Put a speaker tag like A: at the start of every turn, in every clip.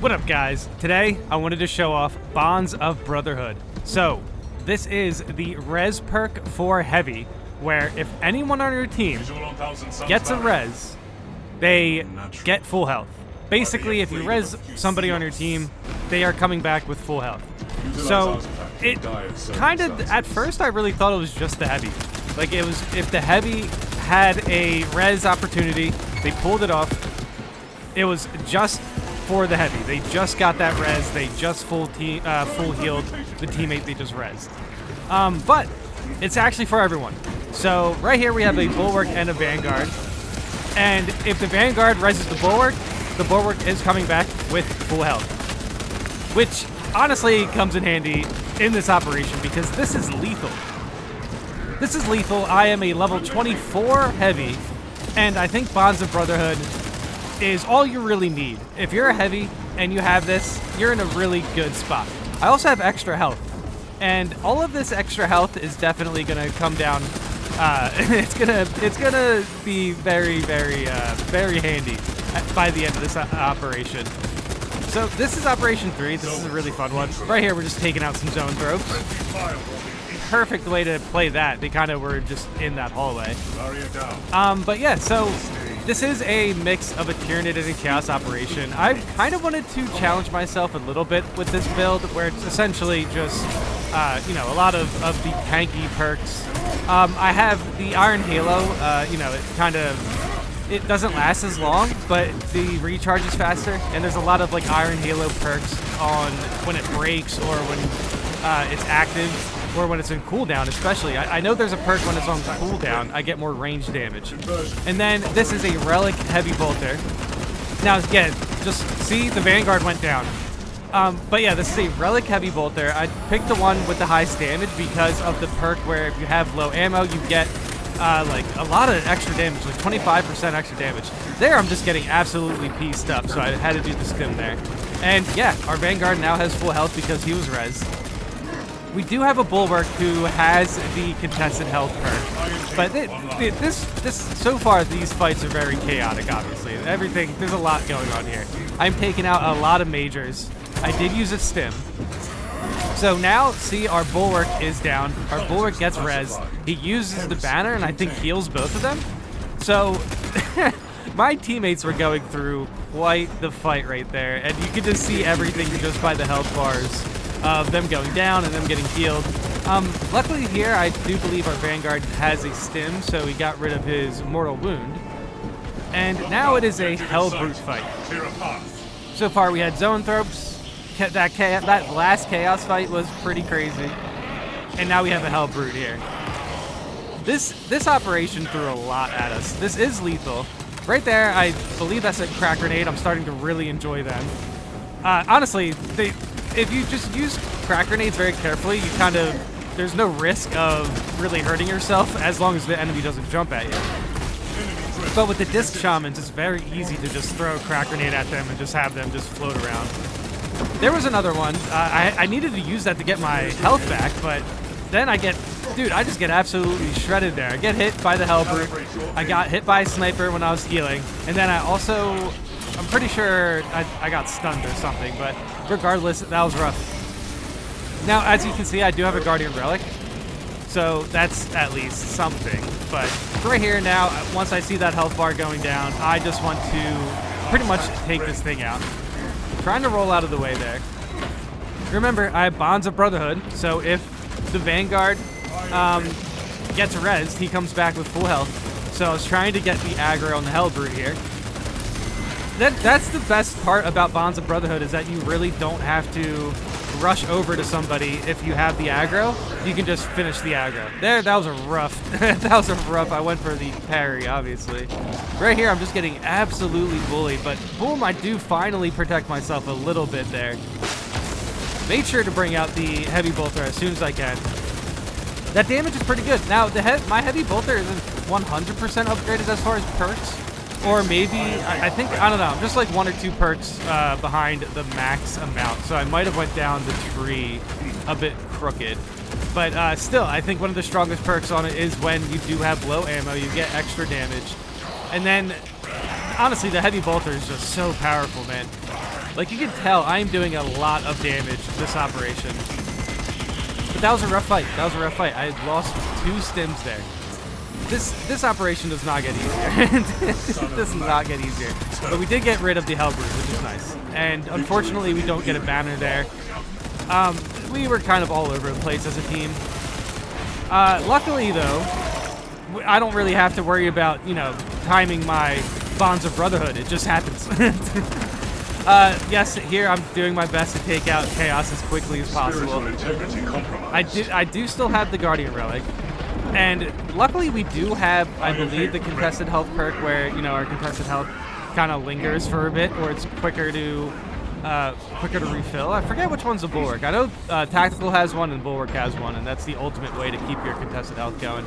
A: What up, guys? Today, I wanted to show off Bonds of Brotherhood. So, this is the res perk for heavy, where if anyone on your team gets a res, they get full health. Basically, if you res somebody on your team, they are coming back with full health. So, it kind of, at first I really thought it was just the heavy. Like, it was, if the heavy had a res opportunity, they pulled it off. It was just for the heavy. They just got that res. They just full healed the teammate they just resed. But it's actually for everyone. So right here we have a bulwark and a vanguard. And if the vanguard reses the bulwark is coming back with full health, which honestly comes in handy in this operation because this is lethal. This is lethal. I am a level 24 heavy, and I think Bonds of Brotherhood is all you really need. If you're a heavy and you have this, you're in a really good spot. I also have extra health, and all of this extra health is definitely gonna come down. It's gonna be very handy by the end of this operation. So this is Operation 3. This is a really fun one. Right here, we're just taking out some zone throws. Perfect way to play that. They kind of were just in that hallway. But yeah, so this is a mix of a Tyranid and a Chaos operation. I kind of wanted to challenge myself a little bit with this build, where it's essentially just, you know, a lot of the tanky perks. I have the Iron Halo. You know, it doesn't last as long, but the recharge is faster, and there's a lot of like Iron Halo perks on when it breaks or when it's active. Or when it's in cooldown, especially. I know there's a perk when it's on cooldown. I get more range damage. And then this is a Relic Heavy Bolter. Now, again, just see the Vanguard went down. But yeah, this is a Relic Heavy Bolter. I picked the one with the highest damage because of the perk where if you have low ammo, you get like a lot of extra damage, like 25% extra damage. There, I'm just getting absolutely pieced up, so I had to do the stim there. And yeah, our Vanguard now has full health because he was res. We do have a Bulwark who has the contested health perk, but this so far these fights are very chaotic. Obviously, there's a lot going on here. I'm taking out a lot of majors. I did use a stim, so now see our Bulwark is down. Our Bulwark gets res. He uses the banner and I think heals both of them. So my teammates were going through quite the fight right there, and you could just see everything just by the health bars of them going down and them getting healed. Luckily here, I do believe our Vanguard has a stim, so he got rid of his mortal wound. And now it is a Hellbrute fight. So far, we had zone throws. That last Chaos fight was pretty crazy. And now we have a Hellbrute here. This operation threw a lot at us. This is lethal. Right there, I believe that's a crack grenade. I'm starting to really enjoy them. Honestly, if you just use crack grenades very carefully, there's no risk of really hurting yourself as long as the enemy doesn't jump at you. But with the disc shamans, it's very easy to just throw a crack grenade at them and just have them just float around. There was another one. I needed to use that to get my health back, but then I just get absolutely shredded there. I get hit by the Hellbrute. I got hit by a sniper when I was healing, and then I'm pretty sure I got stunned or something, but regardless, that was rough. Now, as you can see, I do have a Guardian Relic, so that's at least something. But right here now, once I see that health bar going down, I just want to pretty much take this thing out. Trying to roll out of the way there. Remember, I have Bonds of Brotherhood, so if the Vanguard gets res, he comes back with full health. So I was trying to get the aggro on the Hellbrute here. That's the best part about Bonds of Brotherhood, is that you really don't have to rush over to somebody if you have the aggro. You can just finish the aggro. That was a rough. I went for the parry, obviously. Right here, I'm just getting absolutely bullied, but boom, I do finally protect myself a little bit there. Made sure to bring out the Heavy Bolter as soon as I can. That damage is pretty good. Now, my Heavy Bolter isn't 100% upgraded as far as perks. Or maybe, I don't know, I'm just like 1 or 2 perks behind the max amount. So I might have went down the tree a bit crooked. But still, I think one of the strongest perks on it is when you do have low ammo, you get extra damage. And then, honestly, the Heavy Bolter is just so powerful, man. Like, you can tell I am doing a lot of damage this operation. But that was a rough fight. That was a rough fight. I lost 2 stims there. This operation does not get easier. It does not get easier. But we did get rid of the Hellbrute, which is nice. And unfortunately, we don't get a banner there. We were kind of all over the place as a team. Luckily, though, I don't really have to worry about, you know, timing my Bonds of Brotherhood. It just happens. Yes, here I'm doing my best to take out Chaos as quickly as possible. I do still have the Guardian Relic. And luckily we do have, I believe, the contested health perk where, you know, our contested health kind of lingers for a bit, or it's quicker to refill. I forget which one's the Bulwark. I know Tactical has one and Bulwark has one, and that's the ultimate way to keep your contested health going.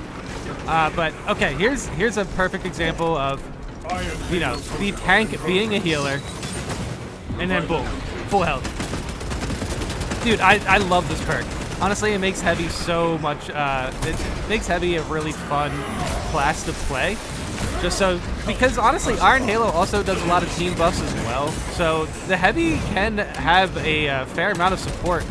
A: But okay, here's a perfect example of, you know, the tank being a healer, and then boom, full health. Dude, I love this perk. Honestly, it makes Heavy so much, it makes Heavy a really fun class to play. Just so, because honestly, Iron Halo also does a lot of team buffs as well. So the Heavy can have a fair amount of support,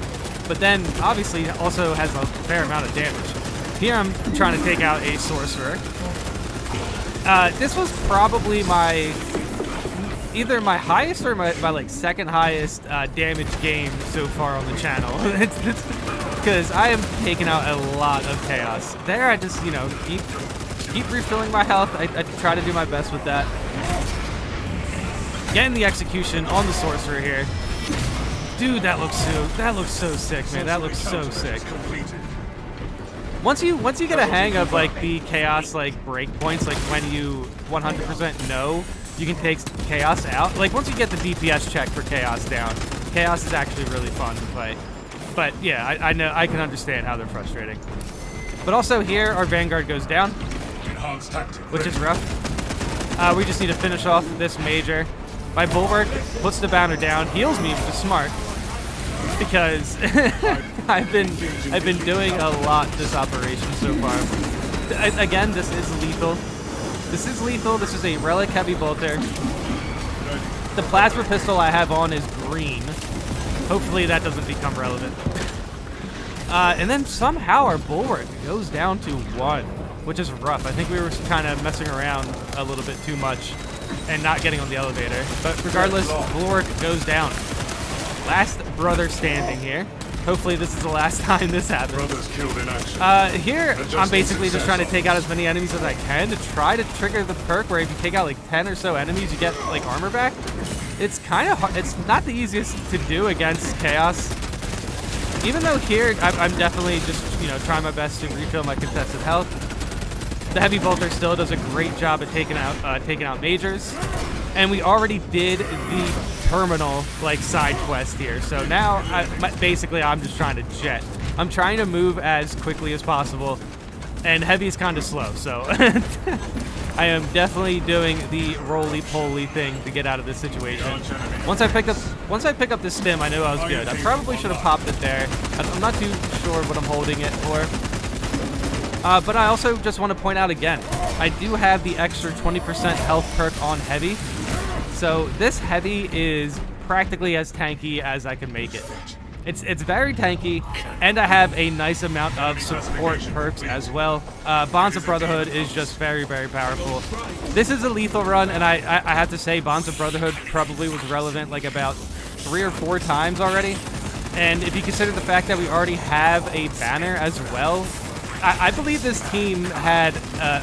A: but then obviously also has a fair amount of damage. Here I'm trying to take out a Sorcerer. This was probably either my highest or my like second highest damage game so far on the channel. Because I am taking out a lot of Chaos. There I just, you know, keep refilling my health. I try to do my best with that. Getting the execution on the Sorcerer here. Dude, that looks so sick, man. That looks so sick. Once you get a hang of like the Chaos like breakpoints, like when you 100% know you can take Chaos out. Like once you get the DPS check for Chaos down, Chaos is actually really fun to fight. But yeah, I know, I can understand how they're frustrating. But also here, our Vanguard goes down, which is rough. We just need to finish off this Major. My Bulwark puts the banner down, heals me, which is smart, because I've been doing a lot this operation so far. Again, this is lethal. This is lethal. This is a Relic Heavy Bolter. The Plasma Pistol I have on is green. Hopefully that doesn't become relevant. And then somehow our Bulwark goes down to 1, which is rough. I think we were kind of messing around a little bit too much and not getting on the elevator. But regardless, Bulwark goes down. Last brother standing here. Hopefully this is the last time this happens. Here, I'm basically just trying to take out as many enemies as I can to try to trigger the perk where if you take out like 10 or so enemies, you get like armor back. It's kind of hard. It's not the easiest to do against Chaos. Even though here, I'm definitely just, you know, trying my best to refill my contested health. The Heavy Bolter still does a great job at taking out Majors. And we already did the terminal like side quest here. So now, basically, I'm just trying to jet. I'm trying to move as quickly as possible. And Heavy is kind of slow, so I am definitely doing the roly-poly thing to get out of this situation. Once I pick up this stim, I knew I was good. I probably should have popped it there. I'm not too sure what I'm holding it for. But I also just want to point out again, I do have the extra 20% health perk on Heavy. So this Heavy is practically as tanky as I can make it. It's very tanky, and I have a nice amount of support perks as well. Bonds of Brotherhood is just very, very powerful. This is a lethal run, and I have to say Bonds of Brotherhood probably was relevant like about 3 or 4 times already. And if you consider the fact that we already have a banner as well, I believe this team had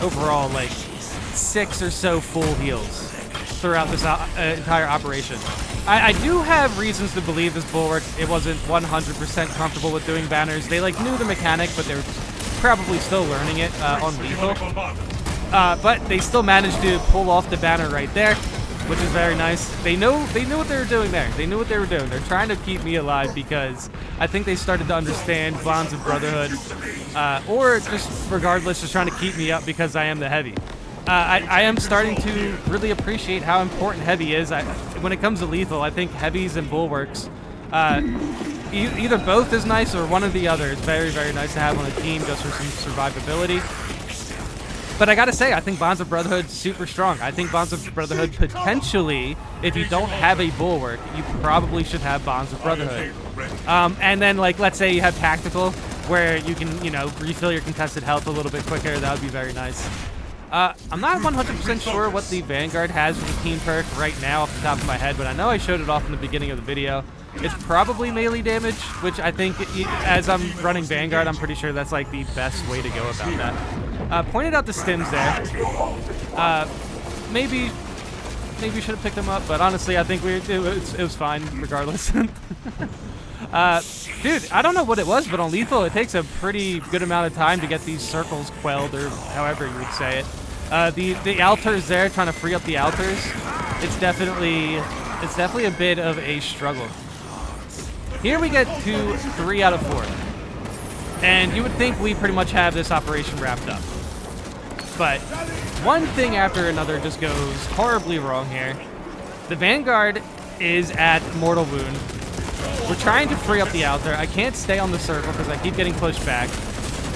A: overall like 6 or so full heals throughout this entire operation. I do have reasons to believe this Bulwark, it wasn't 100% comfortable with doing banners. They like knew the mechanic, but they're probably still learning it on lethal. But they still managed to pull off the banner right there, which is very nice. They knew what they were doing there. They knew what they were doing. They're trying to keep me alive because I think they started to understand Bonds of Brotherhood, or just regardless, just trying to keep me up because I am the Heavy. I am starting to really appreciate how important Heavy is. When it comes to lethal, I think Heavies and Bulwarks, either both is nice or one or the other. It's very, very nice to have on a team just for some survivability. But I gotta say, I think Bonds of Brotherhood super strong. I think Bonds of Brotherhood potentially, if you don't have a bulwark, you probably should have Bonds of Brotherhood. And then, like, let's say you have tactical, where you can, you know, refill your contested health a little bit quicker. That would be very nice. I'm not 100% sure what the Vanguard has for the team perk right now off the top of my head, but I know I showed it off in the beginning of the video. It's probably melee damage, which I think, as I'm running Vanguard, I'm pretty sure that's like the best way to go about that. Pointed out the stims there. Maybe should have picked them up, but honestly, I think it was fine regardless. Dude, I don't know what it was, but on lethal, it takes a pretty good amount of time to get these circles quelled, or however you would say it. The altars there, trying to free up the altars, it's definitely a bit of a struggle. Here we get to 3 out of 4. And you would think we pretty much have this operation wrapped up. But one thing after another just goes horribly wrong here. The Vanguard is at mortal wound. We're trying to free up the altar. I can't stay on the circle because I keep getting pushed back.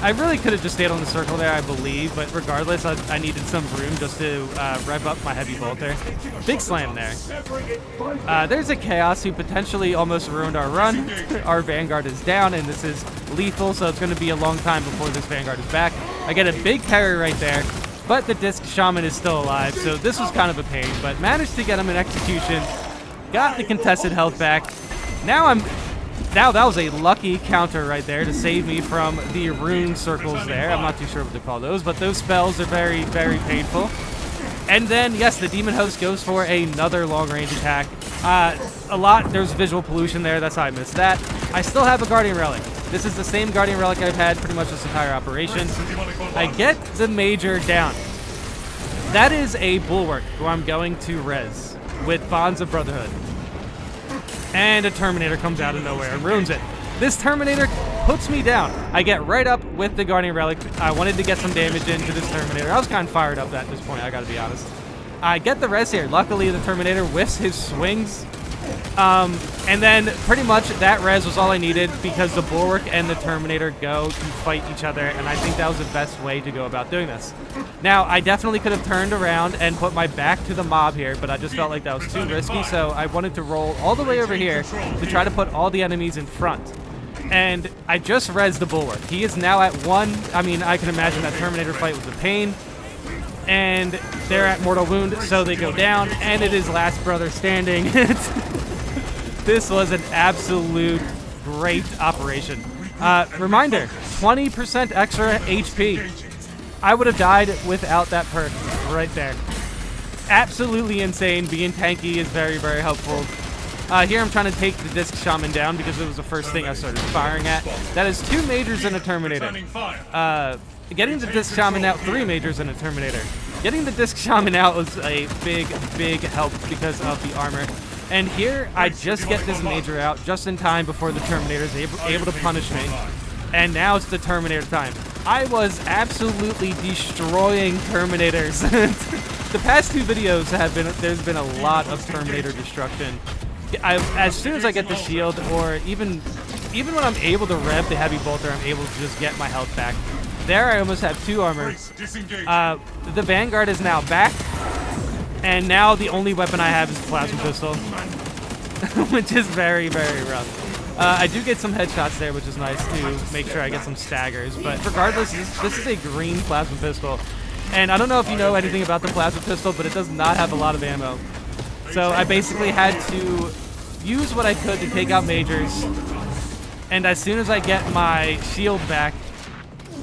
A: I really could have just stayed on the circle there, I believe, but regardless, I needed some room just to rev up my heavy bolter. Big slam there. There's a Chaos who potentially almost ruined our run. Our Vanguard is down, and this is lethal, so it's going to be a long time before this Vanguard is back. I get a big parry right there, but the Disc Shaman is still alive, so this was kind of a pain, but managed to get him in execution. Got the contested health back. Now that was a lucky counter right there to save me from the rune circles there. I'm not too sure what to call those, but those spells are very, very painful. And then, yes, the Demon Host goes for another long-range attack. There's visual pollution there. That's how I missed that. I still have a Guardian Relic. This is the same Guardian Relic I've had pretty much this entire operation. I get the Major down. That is a Bulwark who I'm going to res with Bonds of Brotherhood. And a Terminator comes out of nowhere and ruins it. This Terminator puts me down. I get right up with the Guardian Relic. I wanted to get some damage into this Terminator. I was kind of fired up at this point, I gotta be honest. I get the res here. Luckily, the Terminator whiffs his swings. And then pretty much that res was all I needed because the Bulwark and the Terminator go to fight each other, and I think that was the best way to go about doing this. Now, I definitely could have turned around and put my back to the mob here, but I just felt like that was too risky, so I wanted to roll all the way over here to try to put all the enemies in front. And I just rezzed the Bulwark. He is now at 1. I mean, I can imagine that Terminator fight was a pain. And they're at mortal wound, so they go down, and it is last brother standing. This was an absolute great operation. Reminder, 20% extra HP. I would have died without that perk right there. Absolutely insane. Being tanky is very, very helpful. Here I'm trying to take the Disc Shaman down because it was the first thing I started firing at. That is 2 Majors and a Terminator. Getting the Disc Shaman out, 3 Majors and a Terminator. Getting the Disc Shaman out was a big, big help because of the armor. And here, I just get this Major out just in time before the Terminator is able to punish me. And now it's the Terminator time. I was absolutely destroying Terminators. The past 2 videos there's been a lot of Terminator destruction. As soon as I get the shield, or even when I'm able to rev the heavy bolter, I'm able to just get my health back. There, I almost have 2 armor. The Vanguard is now back, and now the only weapon I have is the plasma pistol, which is very, very rough. I do get some headshots there, which is nice to make sure I get some staggers. But regardless, this is a green plasma pistol, and I don't know if you know anything about the plasma pistol, but it does not have a lot of ammo. So I basically had to use what I could to take out Majors, and as soon as I get my shield back,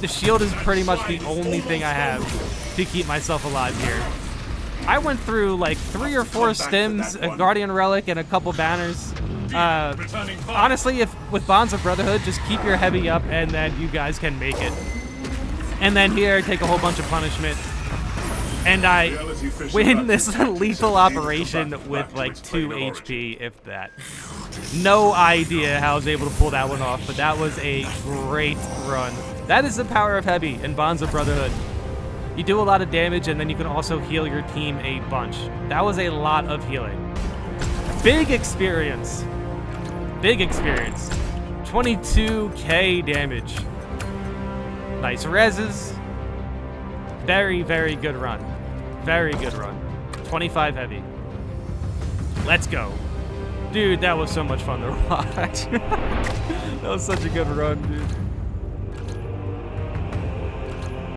A: the shield is pretty much the only thing I have to keep myself alive here. I went through like 3 or 4 stims, a Guardian Relic, and a couple banners. Honestly, with Bonds of Brotherhood, just keep your heavy up and then you guys can make it. And then here, take a whole bunch of punishment. And I win this lethal operation with like 2 HP, if that. No idea how I was able to pull that one off, but that was a great run. That is the power of heavy in Bonds of Brotherhood. You do a lot of damage, and then you can also heal your team a bunch. That was a lot of healing. Big experience. Big experience. 22k damage. Nice reses. Very, very good run. Very good run. 25 heavy. Let's go. Dude, that was so much fun to watch. That was such a good run, dude.